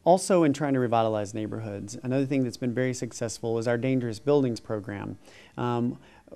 Also, in trying to revitalize neighborhoods, another thing that's been very successful is our Dangerous Buildings program.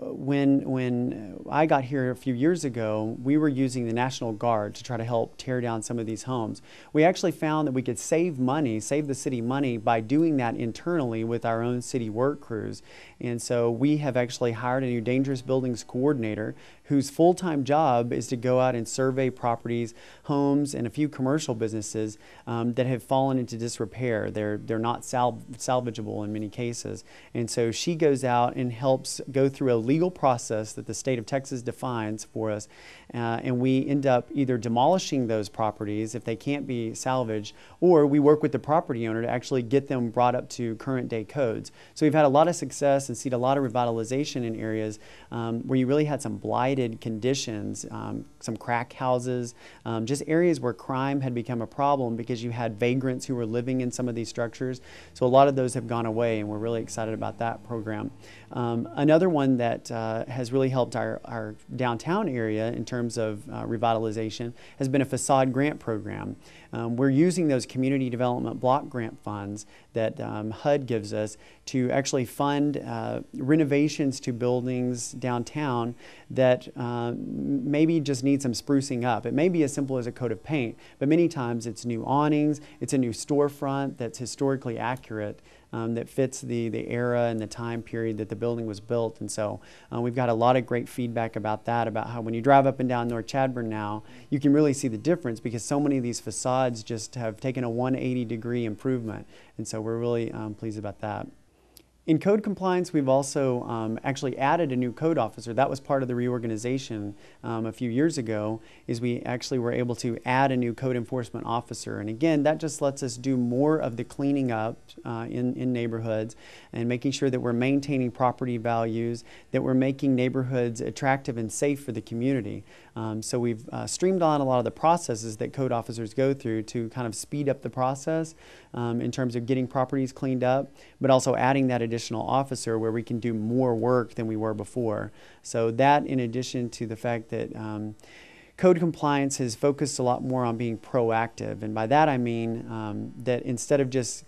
When I got here a few years ago, we were using the National Guard to try to help tear down some of these homes. We actually found that we could save money, save the city money by doing that internally with our own city work crews. And so we have actually hired a new Dangerous Buildings coordinator whose full-time job is to go out and survey properties, homes, and a few commercial businesses that have fallen into disrepair. They're not salvageable in many cases. And so she goes out and helps go through a legal process that the state of Texas defines for us, and we end up either demolishing those properties if they can't be salvaged, or we work with the property owner to actually get them brought up to current day codes. So we've had a lot of success and seen a lot of revitalization in areas where you really had some blighted conditions, some crack houses, just areas where crime had become a problem because you had vagrants who were living in some of these structures. So a lot of those have gone away, and we're really excited about that program. Another one that has really helped our downtown area in terms of revitalization has been a facade grant program. We're using those community development block grant funds that HUD gives us to actually fund renovations to buildings downtown that maybe just need some sprucing up. It may be as simple as a coat of paint, but many times it's new awnings, it's a new storefront that's historically accurate, that fits the era and the time period that the building was built. And so we've got a lot of great feedback about that, about how when you drive up and down North Chadbourn now, you can really see the difference because so many of these facades just have taken a 180-degree improvement. And so we're really pleased about that. In code compliance, we've also actually added a new code officer. That was part of the reorganization a few years ago, is we actually were able to add a new code enforcement officer. And again, that just lets us do more of the cleaning up in neighborhoods and making sure that we're maintaining property values, that we're making neighborhoods attractive and safe for the community. So we've streamlined a lot of the processes that code officers go through to kind of speed up the process in terms of getting properties cleaned up, but also adding that additional officer where we can do more work than we were before. So that, in addition to the fact that code compliance has focused a lot more on being proactive. And by that I mean that instead of just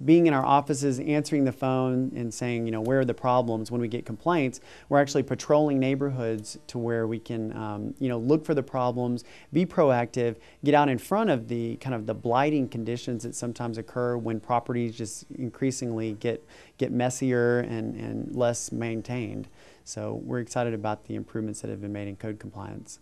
being in our offices, answering the phone and saying, you know, where are the problems when we get complaints, we're actually patrolling neighborhoods to where we can, you know, look for the problems, be proactive, get out in front of the kind of the blighting conditions that sometimes occur when properties just increasingly get messier and less maintained. So we're excited about the improvements that have been made in code compliance.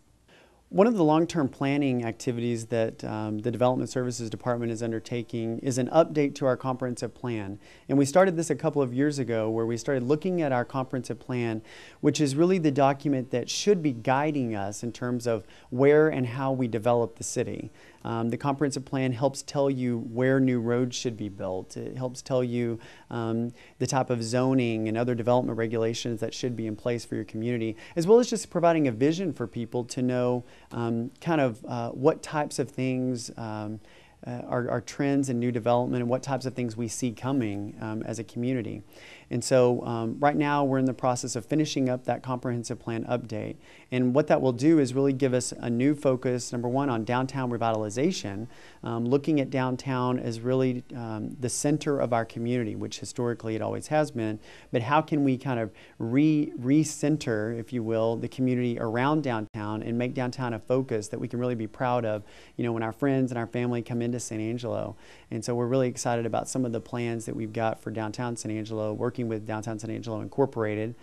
One of the long-term planning activities that the Development Services Department is undertaking is an update to our comprehensive plan. And we started this a couple of years ago where we started looking at our comprehensive plan, which is really the document that should be guiding us in terms of where and how we develop the city. The comprehensive plan helps tell you where new roads should be built. It helps tell you the type of zoning and other development regulations that should be in place for your community, as well as just providing a vision for people to know kind of what types of things are trends in new development and what types of things we see coming as a community. And so right now we're in the process of finishing up that comprehensive plan update. And what that will do is really give us a new focus, number one, on downtown revitalization, looking at downtown as really the center of our community, which historically it always has been. But how can we kind of re-center, if you will, the community around downtown and make downtown a focus that we can really be proud of, you know, when our friends and our family come into San Angelo. And so we're really excited about some of the plans that we've got for downtown San Angelo, working with Downtown San Angelo Incorporated.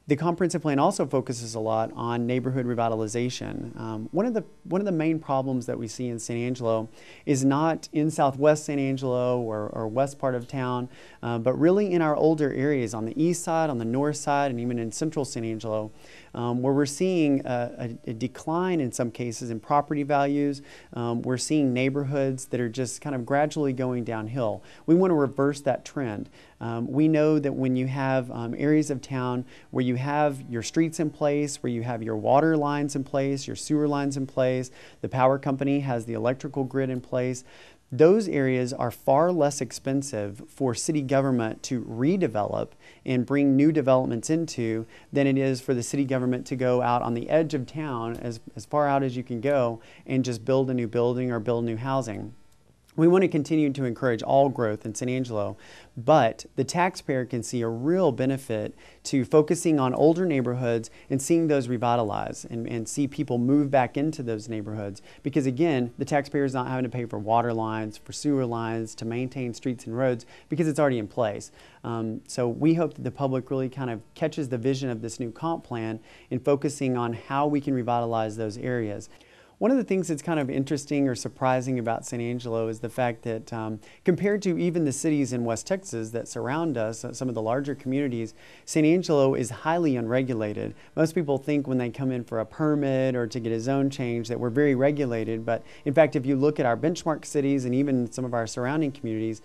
The comprehensive plan also focuses a lot on neighborhood revitalization. One of the main problems that we see in San Angelo is not in southwest San Angelo or west part of town, but really in our older areas on the east side, on the north side, and even in central San Angelo, where we're seeing a decline in some cases in property values. We're seeing neighborhoods that are just kind of gradually going downhill. We want to reverse that trend. We know that when you have areas of town where you have your streets in place, where you have your water lines in place, your sewer lines in place, the power company has the electrical grid in place, those areas are far less expensive for city government to redevelop and bring new developments into than it is for the city government to go out on the edge of town as far out as you can go and just build a new building or build new housing. We want to continue to encourage all growth in San Angelo, but the taxpayer can see a real benefit to focusing on older neighborhoods and seeing those revitalize and see people move back into those neighborhoods. Because again, the taxpayer is not having to pay for water lines, for sewer lines, to maintain streets and roads because it's already in place. So we hope that the public really kind of catches the vision of this new comp plan in focusing on how we can revitalize those areas. One of the things that's kind of interesting or surprising about San Angelo is the fact that compared to even the cities in West Texas that surround us, some of the larger communities, San Angelo is highly unregulated. Most people think when they come in for a permit or to get a zone change that we're very regulated, but in fact, if you look at our benchmark cities and even some of our surrounding communities,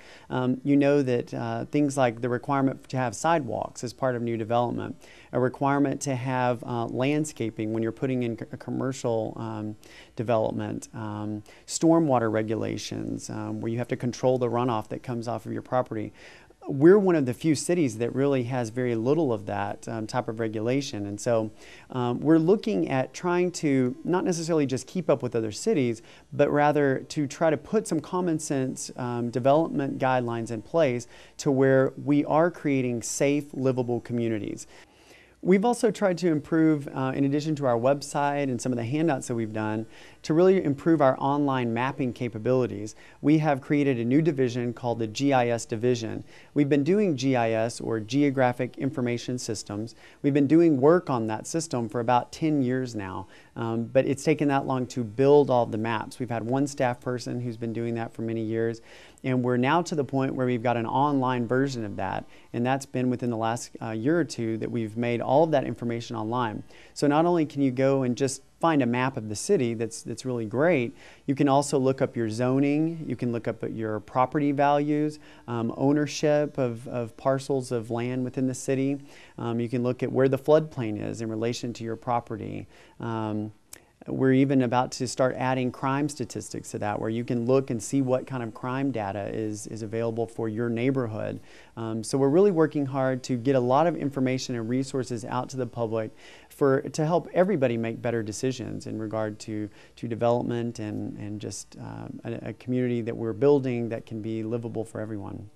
you know that things like the requirement to have sidewalks as part of new development, a requirement to have landscaping when you're putting in a commercial development, stormwater regulations where you have to control the runoff that comes off of your property. We're one of the few cities that really has very little of that type of regulation. And so we're looking at trying to not necessarily just keep up with other cities, but rather to try to put some common sense development guidelines in place to where we are creating safe, livable communities. We've also tried to improve, in addition to our website and some of the handouts that we've done, to really improve our online mapping capabilities. We have created a new division called the GIS division. We've been doing GIS, or Geographic Information Systems. We've been doing work on that system for about 10 years now, but it's taken that long to build all the maps. We've had one staff person who's been doing that for many years, and we're now to the point where we've got an online version of that, and that's been within the last year or two that we've made all of that information online. So not only can you go and just find a map of the city that's really great, you can also look up your zoning, you can look up at your property values, ownership of parcels of land within the city. You can look at where the floodplain is in relation to your property. We're even about to start adding crime statistics to that, where you can look and see what kind of crime data is available for your neighborhood. So we're really working hard to get a lot of information and resources out to the public to help everybody make better decisions in regard to development and just a community that we're building that can be livable for everyone.